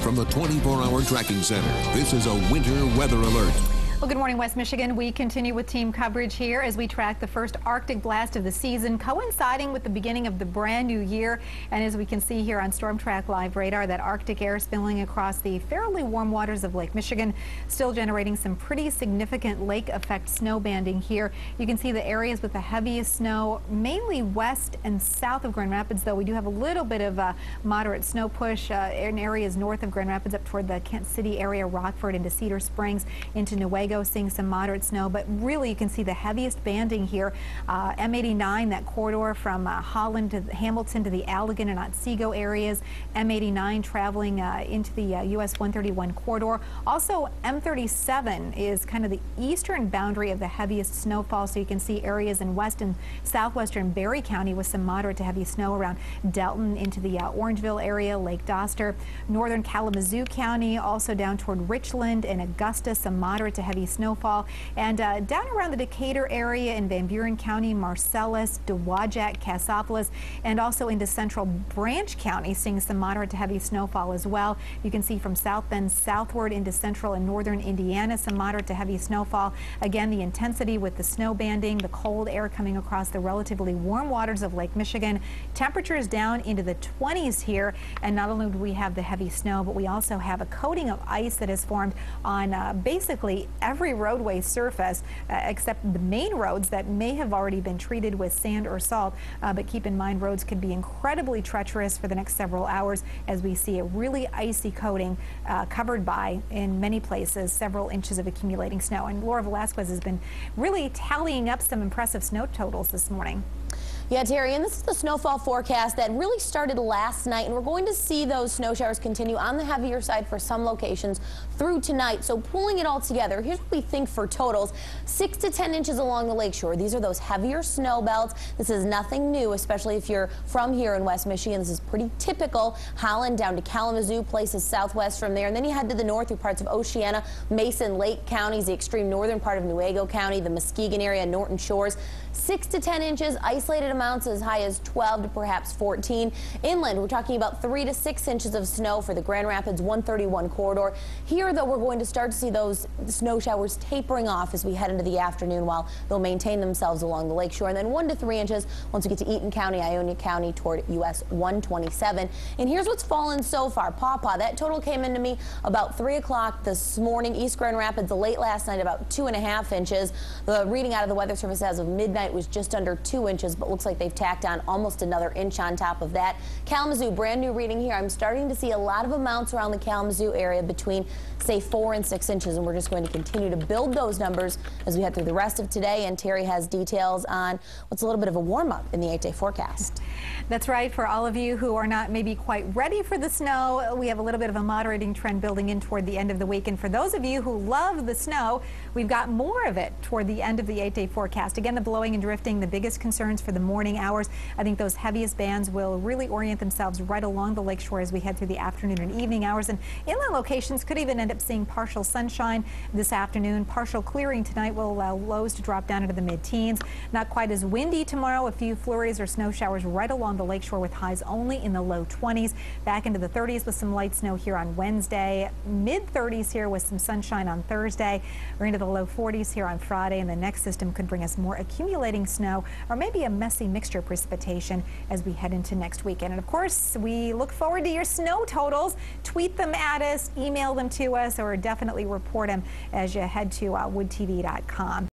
from the 24-hour tracking center. This is a winter weather alert. Well, good morning, West Michigan. We continue with team coverage here as we track the first Arctic blast of the season, coinciding with the beginning of the brand new year. And as we can see here on Storm Track Live radar, that Arctic air spilling across the fairly warm waters of Lake Michigan, still generating some pretty significant lake effect snow banding here. You can see the areas with the heaviest snow, mainly west and south of Grand Rapids, though we do have a little bit of a moderate snow push in areas north of Grand Rapids up toward the Kent City area, Rockford into Cedar Springs, into Newaygo, seeing some moderate snow, but really you can see the heaviest banding here. M89, that corridor from Holland to Hamilton to the Allegan and Otsego areas. M89 traveling into the US 131 corridor. Also, M37 is kind of the eastern boundary of the heaviest snowfall, so you can see areas in west and southwestern Berry County with some moderate to heavy snow around Delton into the Orangeville area, Lake Doster. Northern Kalamazoo County, also down toward Richland and Augusta, some moderate to heavy snowfall, and down around the Decatur area in Van Buren County, Marcellus, Dowagiac, Cassopolis, and also into central Branch County, seeing some moderate to heavy snowfall as well. You can see from South Bend southward into central and northern Indiana, some moderate to heavy snowfall. Again, the intensity with the snow banding, the cold air coming across the relatively warm waters of Lake Michigan. Temperatures down into the 20s here, and not only do we have the heavy snow, but we also have a coating of ice that has formed on basically every roadway surface except the main roads that may have already been treated with sand or salt. But keep in mind, roads could be incredibly treacherous for the next several hours as we see a really icy coating covered by, in many places, several inches of accumulating snow. And Laura Velasquez has been really tallying up some impressive snow totals this morning. Yeah, Terry, and this is the snowfall forecast that really started last night, and we're going to see those snow showers continue on the heavier side for some locations through tonight. So pulling it all together, here's what we think for totals: 6 to 10 inches along the lakeshore. These are those heavier snow belts. This is nothing new, especially if you're from here in West Michigan. This is pretty typical. Holland down to Kalamazoo, places southwest from there, and then you head to the north through parts of Oceana, Mason, Lake counties, the extreme northern part of Newaygo County, the Muskegon area, Norton Shores. 6 to 10 inches, isolated amounts as high as 12 to perhaps 14. Inland, we're talking about 3 to 6 inches of snow for the Grand Rapids 131 corridor. Here, though, we're going to start to see those snow showers tapering off as we head into the afternoon, while they'll maintain themselves along the lakeshore. And then 1 to 3 inches once we get to Eaton County, Ionia County toward US 127. And here's what's fallen so far. Pawpaw, that total came into me about 3 o'clock this morning. East Grand Rapids late last night, about 2.5 inches. The reading out of the Weather Service as of midnight was just under 2 inches, but looks like they've tacked on almost another inch on top of that. Kalamazoo, brand new reading here. I'm starting to see a lot of amounts around the Kalamazoo area between, say, 4 and 6 inches, and we're just going to continue to build those numbers as we head through the rest of today. And Terry has details on what's a little bit of a warm-up in the 8-day forecast. That's right. For all of you who are not maybe quite ready for the snow, we have a little bit of a moderating trend building in toward the end of the week. And for those of you who love the snow, we've got more of it toward the end of the 8-day forecast. Again, the blowing and drifting, the biggest concerns for the morning hours. I think those heaviest bands will really orient themselves right along the lakeshore as we head through the afternoon and evening hours. And inland locations could even end up seeing partial sunshine this afternoon. Partial clearing tonight will allow lows to drop down into the mid-teens. Not quite as windy tomorrow. A few flurries or snow showers right along the lakeshore with highs only in the low 20s. Back into the 30s with some light snow here on Wednesday. Mid-30s here with some sunshine on Thursday. We're into the low 40s here on Friday, and the next system could bring us more accumulating snow or maybe a messy mixture of precipitation as we head into next weekend. And of course, we look forward to your snow totals. Tweet them at us, email them to us, or definitely report them as you head to woodtv.com.